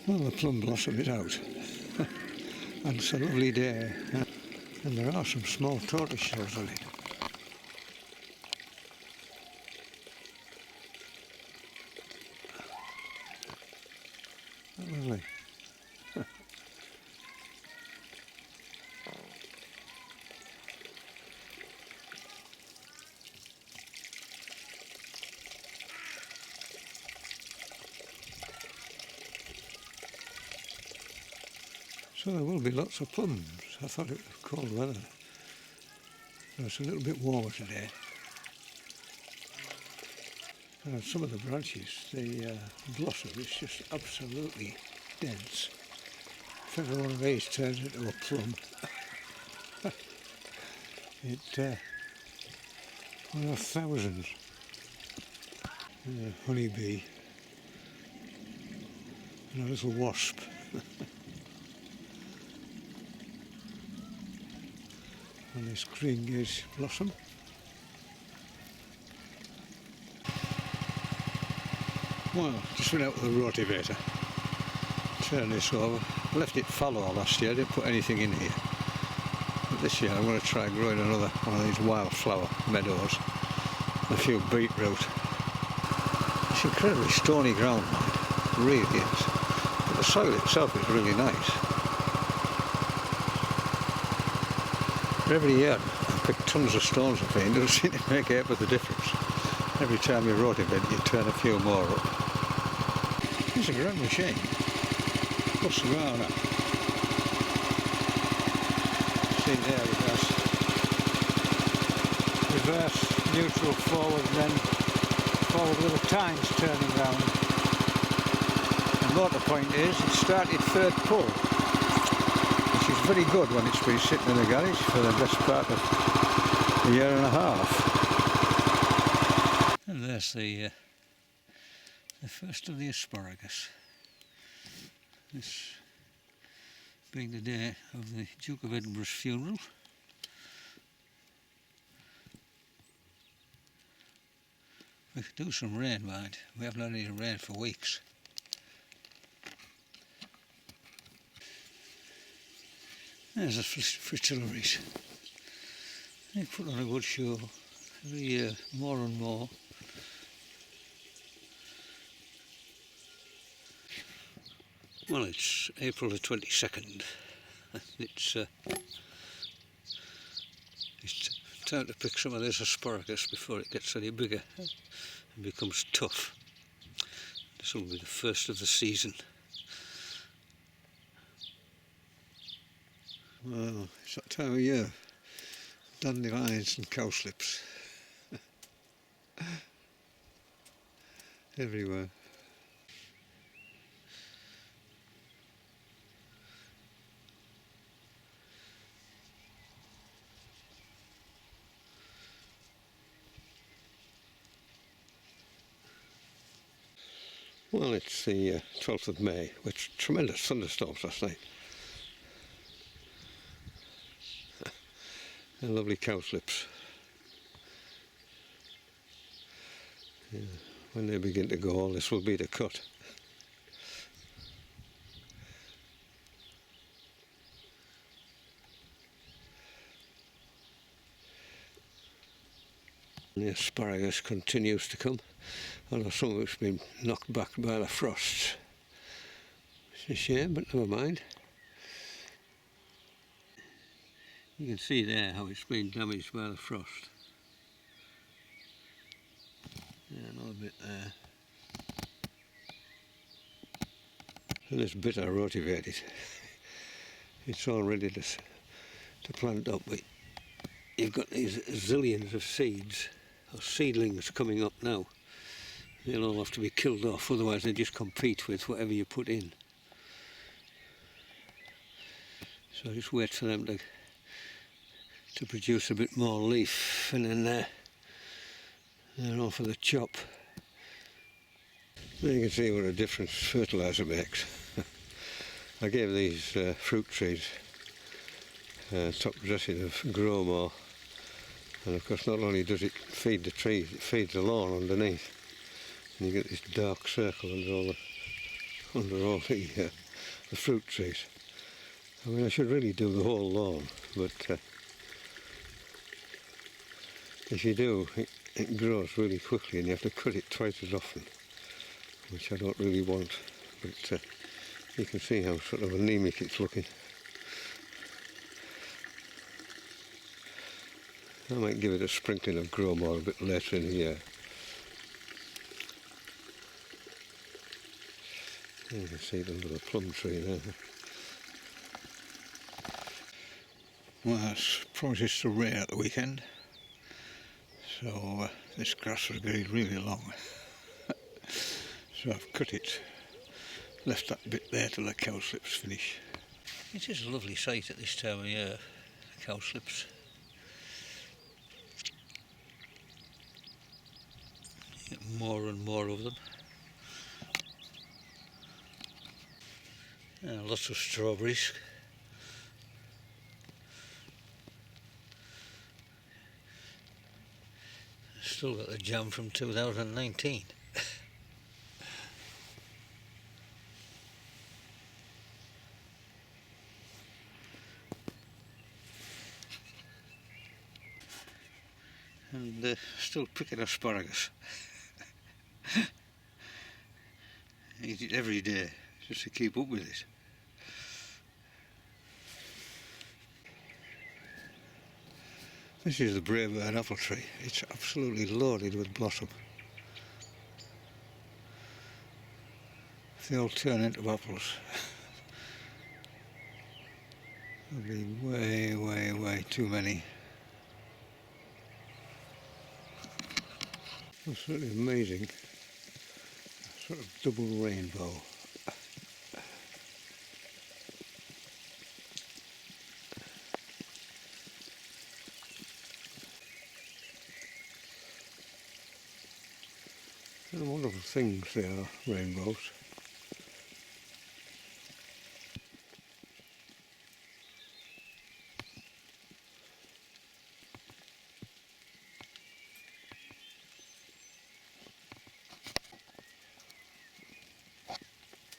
Well, the plum blossom is out, and it's a lovely day, and there are some small tortoise shells on it. Lovely. So there will be lots of plums. I thought it was cold weather. It's a little bit warmer today. And on some of the branches, the blossom is just absolutely dense. If every one of these turns into a plum, we'll have thousands. A honeybee and a little wasp. And this green gauge blossom. Well, just went out with the rotivator. Turn this over. Left it fallow last year, didn't put anything in here. But this year I'm going to try growing another one of these wildflower meadows. A few beetroot. It's incredibly stony ground, it really is. But the soil itself is really nice. Every year I pick tons of stones up here and it doesn't seem to make a bit of a difference. Every time you rotivate you turn a few more up. It's a great machine. Puts around that. See there reverse, neutral, forward, and then forward with the tines turning round. And what the point is, it started third pull. It's very good when it's been sitting in the garage for the best part of a year and a half. And there's the first of the asparagus. This being the day of the Duke of Edinburgh's funeral. We could do some rain, mind. We haven't had any rain for weeks. There's the fritillaries. They put on a good show every year, more and more. Well, it's April the 22nd. It's time to pick some of this asparagus before it gets any bigger and becomes tough. This will be the first of the season. Well, it's that time of year. Dandelions and cowslips. Everywhere. Well, it's the 12th of May, with tremendous thunderstorms last night. And lovely cowslips. Yeah, when they begin to go, all this will be the cut. And the asparagus continues to come, although some of it's been knocked back by the frosts. It's a shame, but never mind. You can see there how it's been damaged by the frost. Yeah, another bit there. And this bit I rotivated. It's all ready to plant up, but you've got these zillions of seeds, or seedlings coming up now. They'll all have to be killed off, otherwise they just compete with whatever you put in. So just wait for them to produce a bit more leaf, and then they're all for the chop. There you can see what a difference fertiliser makes. I gave these fruit trees top dressing of Grow More, and of course not only does it feed the trees, it feeds the lawn underneath, and you get this dark circle under all the under all the fruit trees. I mean, I should really do the whole lawn, but if you do, it grows really quickly and you have to cut it twice as often, which I don't really want. But you can see how sort of anemic it's looking. I might give it a sprinkling of grow more a bit later in the year. You can see the little plum tree there. Well, it's promised to rain at the weekend, so this grass was getting really long. So I've cut it, left that bit there till the cowslips finish. It is a lovely sight at this time of year, the cowslips. You get more and more of them. Lots of strawberries. Still got the jam from 2019. And still picking asparagus. Eat it every day just to keep up with it. This is the Braebird apple tree. It's absolutely loaded with blossom. If they all turn into apples, there'll be way, way, way too many. Absolutely amazing. Sort of double rainbow. They're wonderful things, they are, rainbows.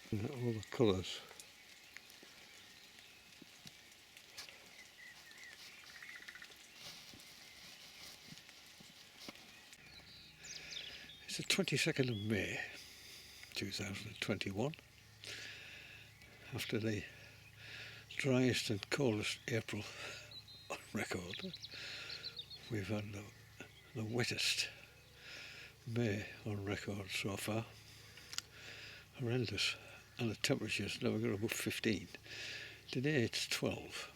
And all the colours. It's the 22nd of May 2021, after the driest and coldest April on record. We've had the wettest May on record so far. Horrendous, and the temperature's never got above 15. Today it's 12,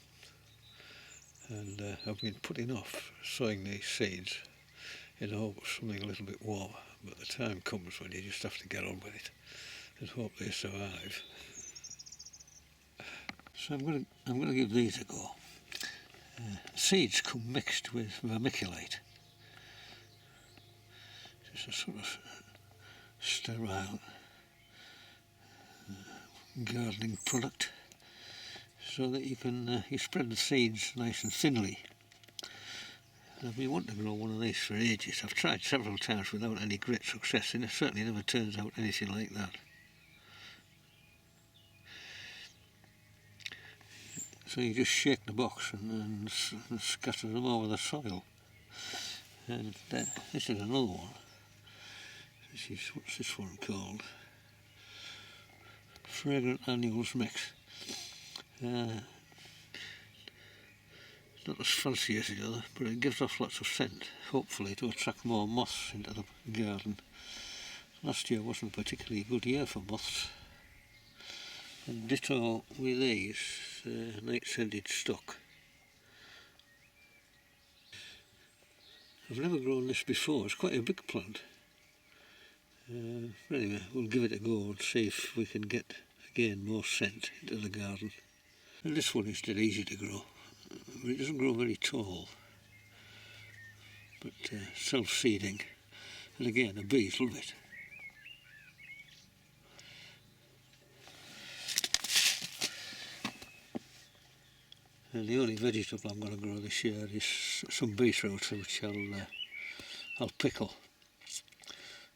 and I've been putting off sowing these seeds in the hope of something a little bit warmer, but the time comes when you just have to get on with it and hope they survive. So I'm going to give these a go. Seeds come mixed with vermiculite. Just a sort of sterile gardening product, so that you can you spread the seeds nice and thinly. I've been wanting to grow one of these for ages. I've tried several times without any great success, and it certainly never turns out anything like that. So you just shake the box and scatter them over the soil. And this is another one. What's this one called? Fragrant Annuals mix. It's not as fancy as the other, but it gives off lots of scent, hopefully to attract more moths into the garden. Last year wasn't a particularly good year for moths. And ditto with these night-scented stock. I've never grown this before, it's quite a big plant. Anyway, we'll give it a go and see if we can get, again, more scent into the garden. And this one is dead easy to grow. It doesn't grow very tall, but self-seeding. And again, the bees love it. And the only vegetable I'm going to grow this year is some beetroot, which I'll pickle.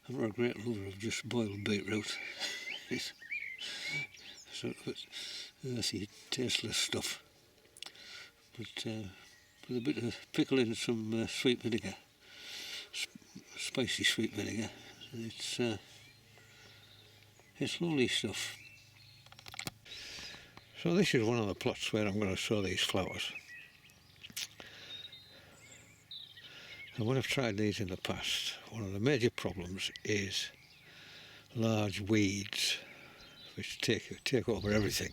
I'm not a great lover of just boiled beetroot. sort of earthy, tasteless stuff. But with a bit of pickle and some sweet vinegar, spicy sweet vinegar, it's lovely stuff. So this is one of the plots where I'm going to sow these flowers. And when I've tried these in the past, one of the major problems is large weeds which take over everything.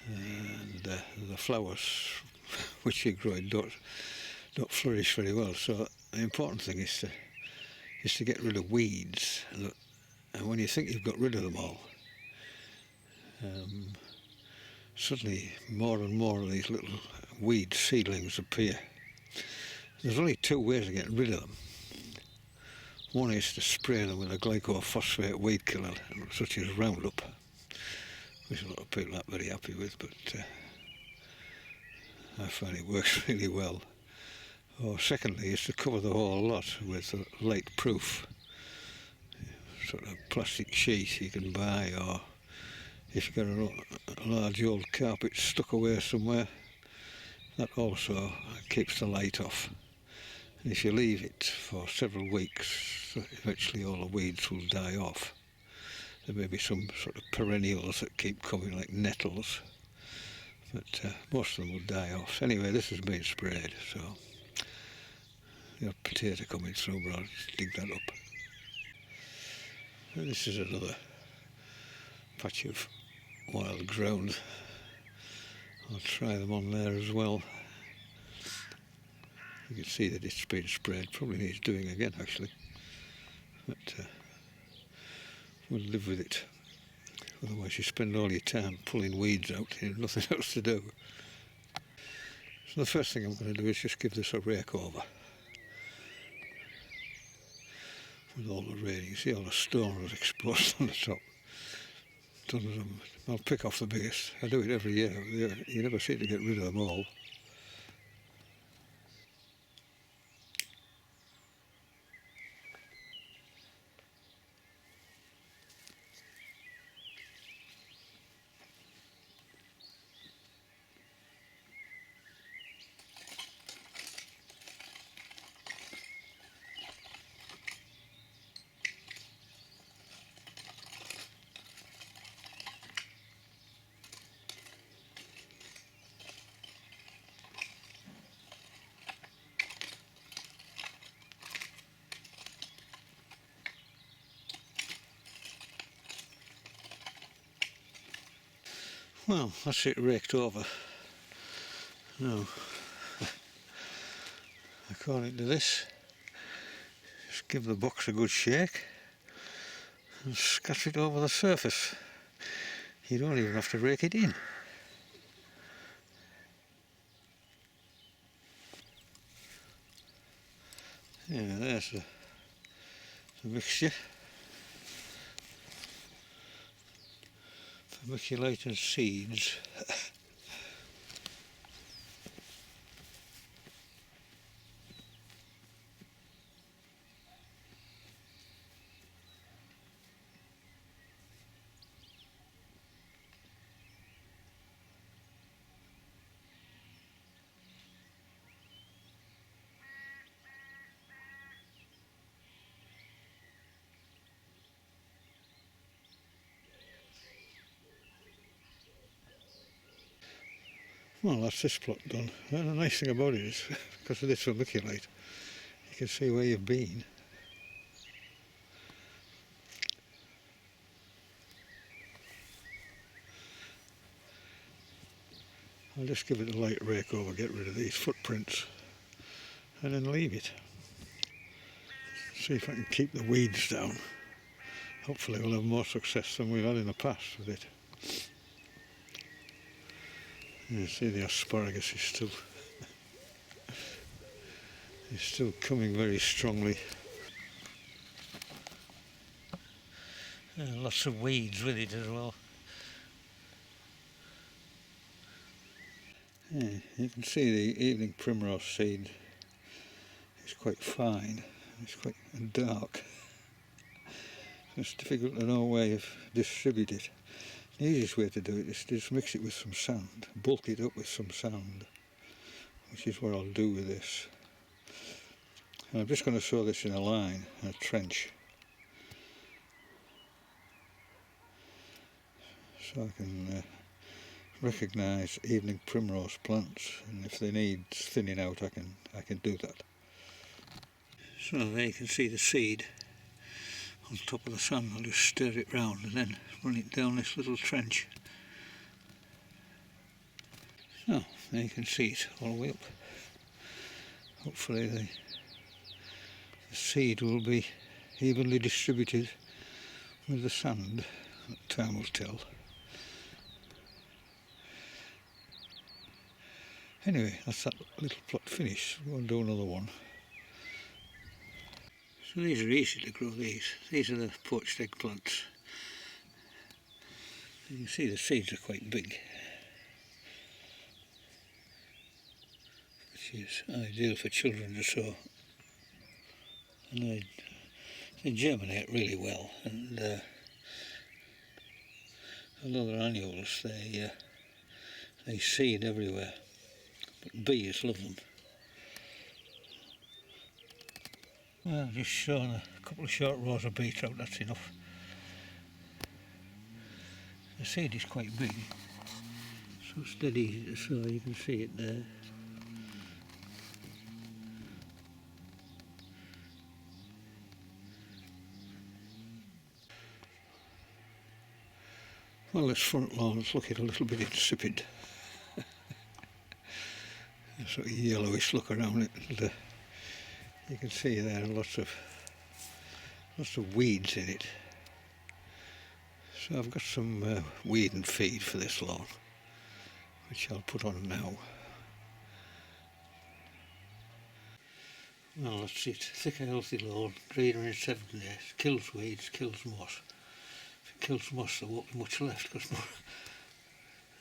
And the flowers which you grow don't flourish very well. So the important thing is to get rid of weeds. And when you think you've got rid of them all, suddenly more and more of these little weed seedlings appear. There's only two ways of getting rid of them. One is to spray them with a glycophosphate weed killer, such as Roundup, which a lot of people aren't very happy with, but I find it works really well. Or secondly is to cover the whole lot with a light proof sort of plastic sheet you can buy, or if you've got a large old carpet stuck away somewhere, that also keeps the light off. And if you leave it for several weeks, eventually all the weeds will die off. There may be some sort of perennials that keep coming, like nettles, but most of them will die off. Anyway, this has been sprayed, so the potato coming through, but I'll just dig that up. And this is another patch of wild ground. I'll try them on there as well. You can see that it's been sprayed, probably needs doing again actually, but we'll live with it. Otherwise you spend all your time pulling weeds out, you have nothing else to do. So the first thing I'm going to do is just give this a rake over. With all the rain, you see all the stones exposed on the top. Tons of them. I'll pick off the biggest. I do it every year. You never seem to get rid of them all. Well, that's it raked over. Now, according to this, just give the box a good shake and scatter it over the surface. You don't even have to rake it in. Yeah, there's the mixture. Vermiculite seeds. Well, that's this plot done. And the nice thing about it is, because of this vermiculite, you can see where you've been. I'll just give it a light rake over, get rid of these footprints, and then leave it. See if I can keep the weeds down. Hopefully we'll have more success than we've had in the past with it. You see the asparagus is still coming very strongly. Lots of weeds with it as well. Yeah, you can see the evening primrose seed is quite fine, it's quite dark. It's difficult to know where you've distributed it. The easiest way to do it is to just mix it with some sand, bulk it up with some sand, which is what I'll do with this. And I'm just going to sow this in a line, a trench, so I can recognise evening primrose plants, and if they need thinning out I can do that. So there you can see the seed on top of the sand. I'll just stir it round and then run it down this little trench. So there you can see it all the way up. Hopefully the seed will be evenly distributed with the sand. Time will tell. Anyway, that's that little plot finished. We'll do another one. So these are easy to grow, these. These are the poached eggplants. You can see the seeds are quite big, which is ideal for children to sow. And they germinate really well, and although they're annuals, they seed everywhere, but bees love them. Well, I've just shown a couple of short rows of beetroot, that's enough. The seed is quite big, so it's dead easy to sow, you can see it there. Well, this front lawn is looking a little bit insipid. There's sort of yellowish look around it. And, you can see there are lots of weeds in it. So I've got some weed and feed for this lawn, which I'll put on now. Well, that's it. Thick, healthy lawn, greener in 7 days. Kills weeds, kills moss. If it kills moss, there won't be much left because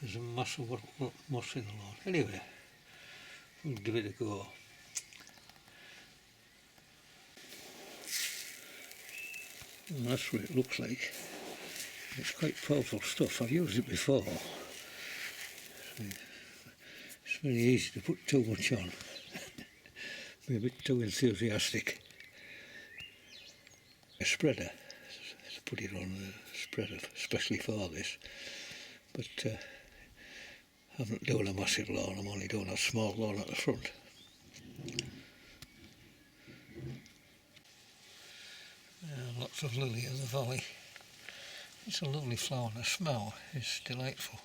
there's a mass of moss in the lawn. Anyway, we'll give it a go. Well, that's what it looks like. It's quite powerful stuff. I've used it before. It's very easy to put too much on. Be a bit too enthusiastic. A spreader, to put it on a spreader, especially for this. But I'm not doing a massive lawn, I'm only doing a small lawn at the front. Lots of lily in the valley. It's a lovely flower, and the smell is delightful.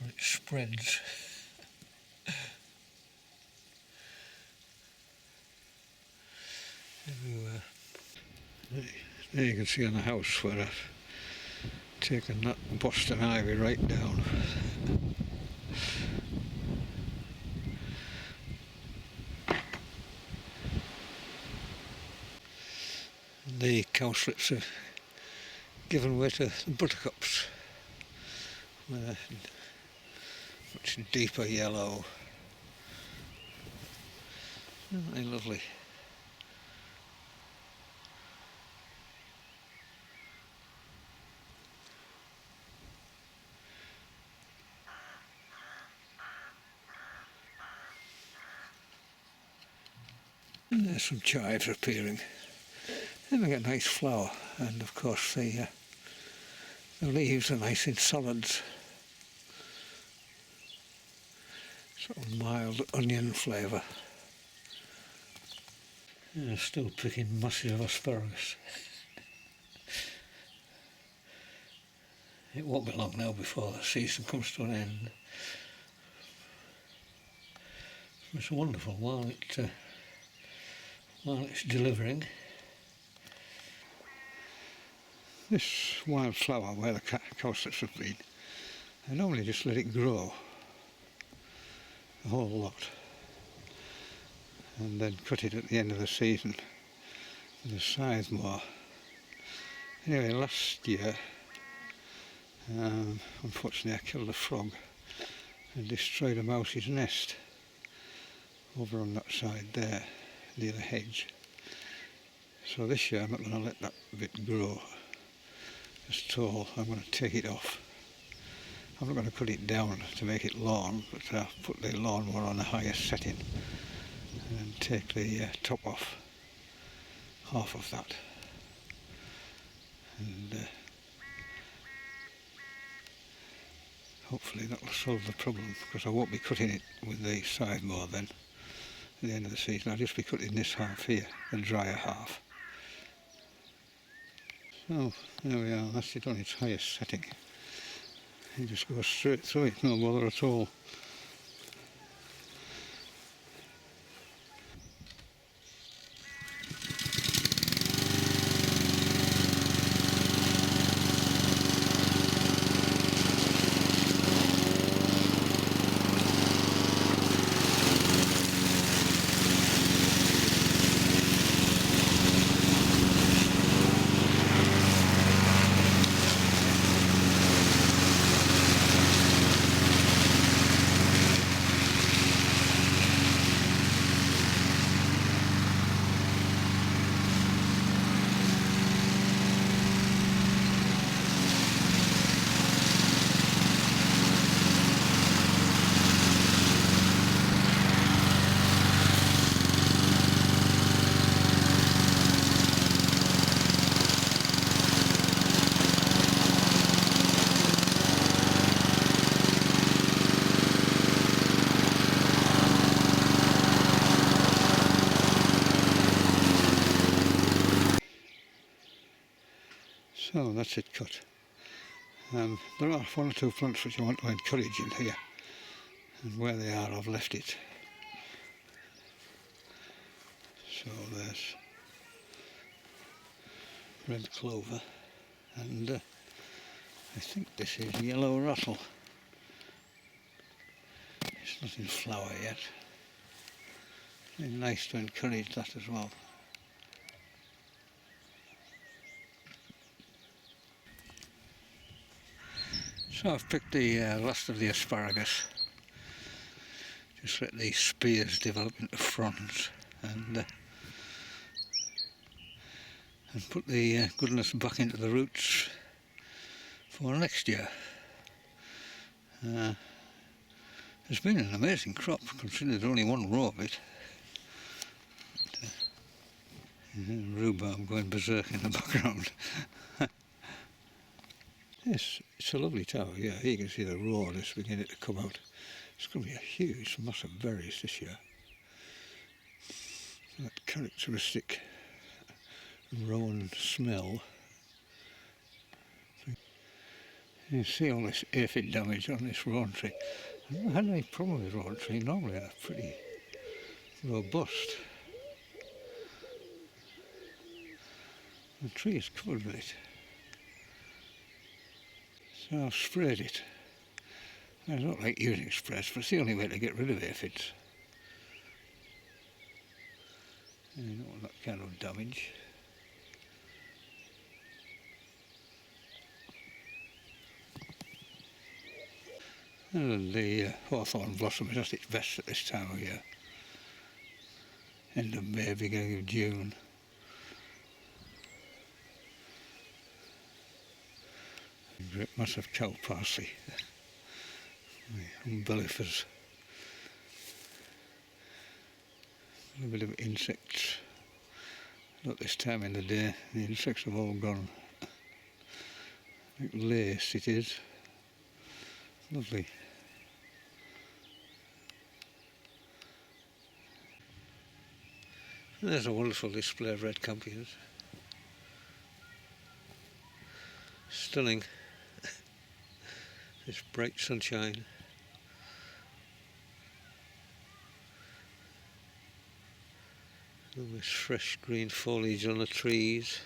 It spreads. Everywhere. There you can see on the house where I've taken that Boston ivy right down. The cowslips are given way to the buttercups, with a much deeper yellow. Aren't they lovely? And there's some chives appearing. Then we get a nice flower, and of course the leaves are nice in solids. Sort of mild onion flavour. Yeah, still picking masses of asparagus. It won't be long now before the season comes to an end. It's wonderful while it's delivering. This wildflower where the cowslips have been, I normally just let it grow a whole lot and then cut it at the end of the season with a scythe mower. Anyway, last year unfortunately I killed a frog and destroyed a mouse's nest over on that side there near the hedge. So this year I'm not going to let that bit grow. It's tall. I'm going to take it off. I'm not going to cut it down to make it lawn, but I'll put the lawnmower on the highest setting and take the top off, half of that, and hopefully that will solve the problem, because I won't be cutting it with the side mower then at the end of the season. I'll just be cutting this half here, the drier half. So there we are, that's it on its highest setting. You just go straight through it, no bother at all. So that's it cut. There are one or two plants which I want to encourage in here, and where they are I've left it. So there's red clover, and I think this is yellow rattle. It's not in flower yet. It's nice to encourage that as well. So I've picked the last of the asparagus. Just let these spears develop into fronds, and put the goodness back into the roots for next year. It's been an amazing crop, considering there's only one row of it. Rhubarb going berserk in the background. Yes, it's a lovely tower, yeah. Here you can see the rawness beginning to come out. It's going to be a huge mass of berries this year. That characteristic rowan smell. You see all this aphid damage on this rowan tree. I've never had any problem with rowan tree. Normally they're pretty robust. The tree is covered with it. So I've sprayed it. I don't like using sprays, but it's the only way to get rid of aphids. You don't want that kind of damage. And the hawthorn blossom is at its best at this time of year. End of May, beginning of June. Great massive cow parsley. Umbellifers. A bit of insects. Not this time in the day, the insects have all gone. Like lace it is. Lovely. There's a wonderful display of red campions. Stunning. This bright sunshine. All this fresh green foliage on the trees.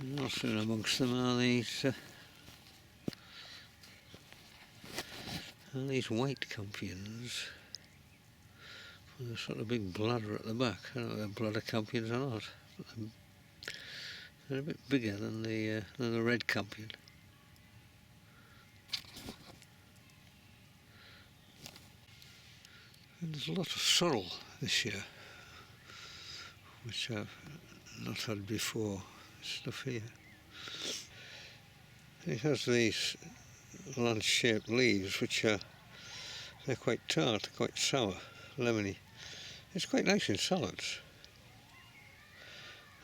And also amongst them are these white campions. There's a sort of big bladder at the back. I don't know if they're bladder campions or not. They're a bit bigger than the red campion. And there's a lot of sorrel this year, which I've not had before. Stuff here. It has these lance-shaped leaves, which they're quite tart, quite sour, lemony. It's quite nice in salads.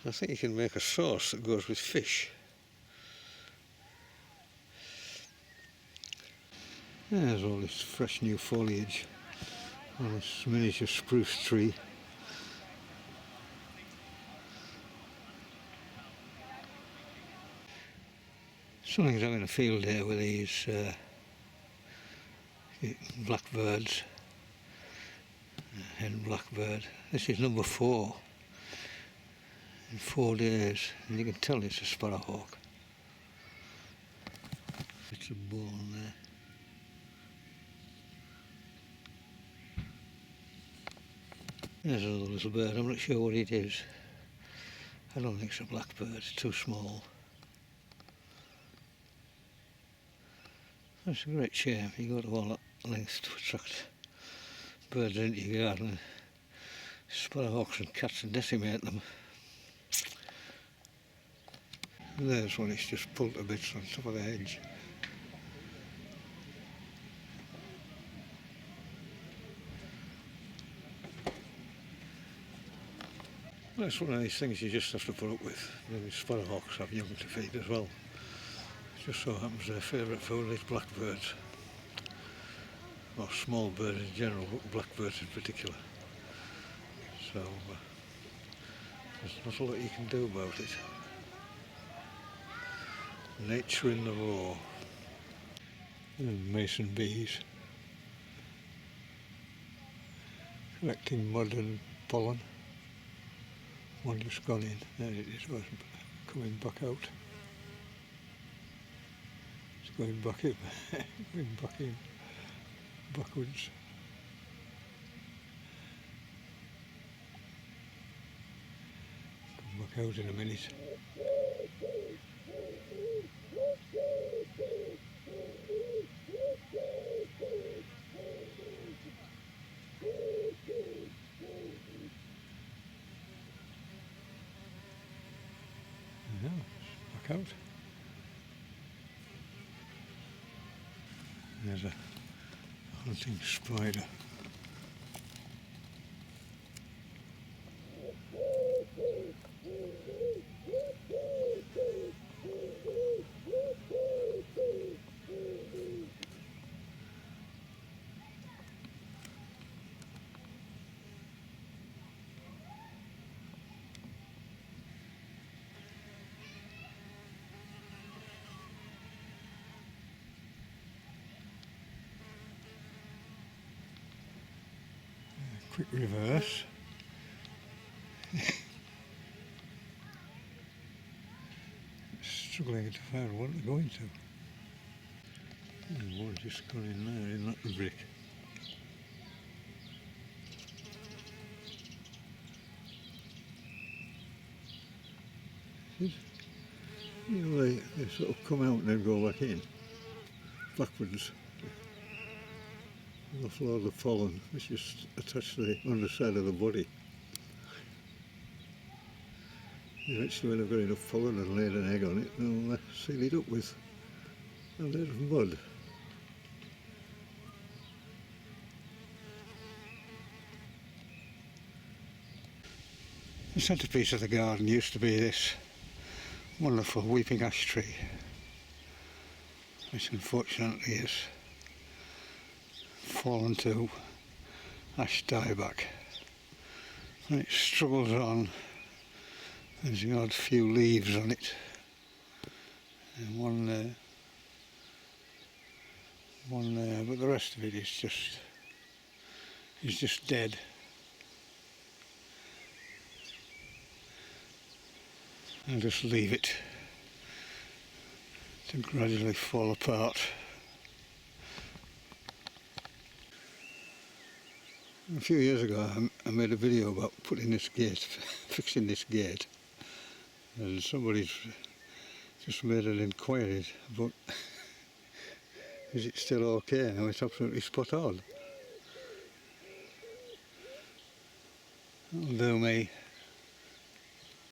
I think you can make a sauce that goes with fish. There's all this fresh new foliage on this miniature spruce tree. Something's having a field day with these blackbirds, hen blackbird. This is number 4 in 4 days, and you can tell it's a sparrowhawk. It's a bone there. There's another little bird. I'm not sure what it is. I don't think it's a blackbird. It's too small. That's a great shame. You go to all that length to attract birds into your garden. Sparrowhawks and cats and decimate them. And there's one. It's just pulled to bits on top of the hedge. That's one of these things you just have to put up with. The sparrowhawks have young to feed as well. It just so happens their favourite food is blackbirds. Or small birds in general, but blackbirds in particular. So there's not a lot you can do about it. Nature in the raw. And mason bees. Collecting mud and pollen. One just gone in, there it is, coming back out. It's going back in, going back in, backwards. Come back out in a minute. Yeah, back out. There's a hunting spider. Quick reverse. Struggling to find one to go into. One just gone in there in that brick. You know, they sort of come out and then go back in, backwards. Offload the pollen, which is attached to the underside of the body. Eventually, when I've got enough pollen and laid an egg on it, I'll seal it up with a layer of mud. The centrepiece of the garden used to be this wonderful weeping ash tree, which unfortunately has fallen to ash dieback, and it struggles on. There's the odd few leaves on it, and one there, but the rest of it is just dead. I'll just leave it to gradually fall apart. A few years ago I made a video about putting this gate, fixing this gate, and somebody's just made an inquiry about is it still okay? Now it's absolutely spot on. That'll do me.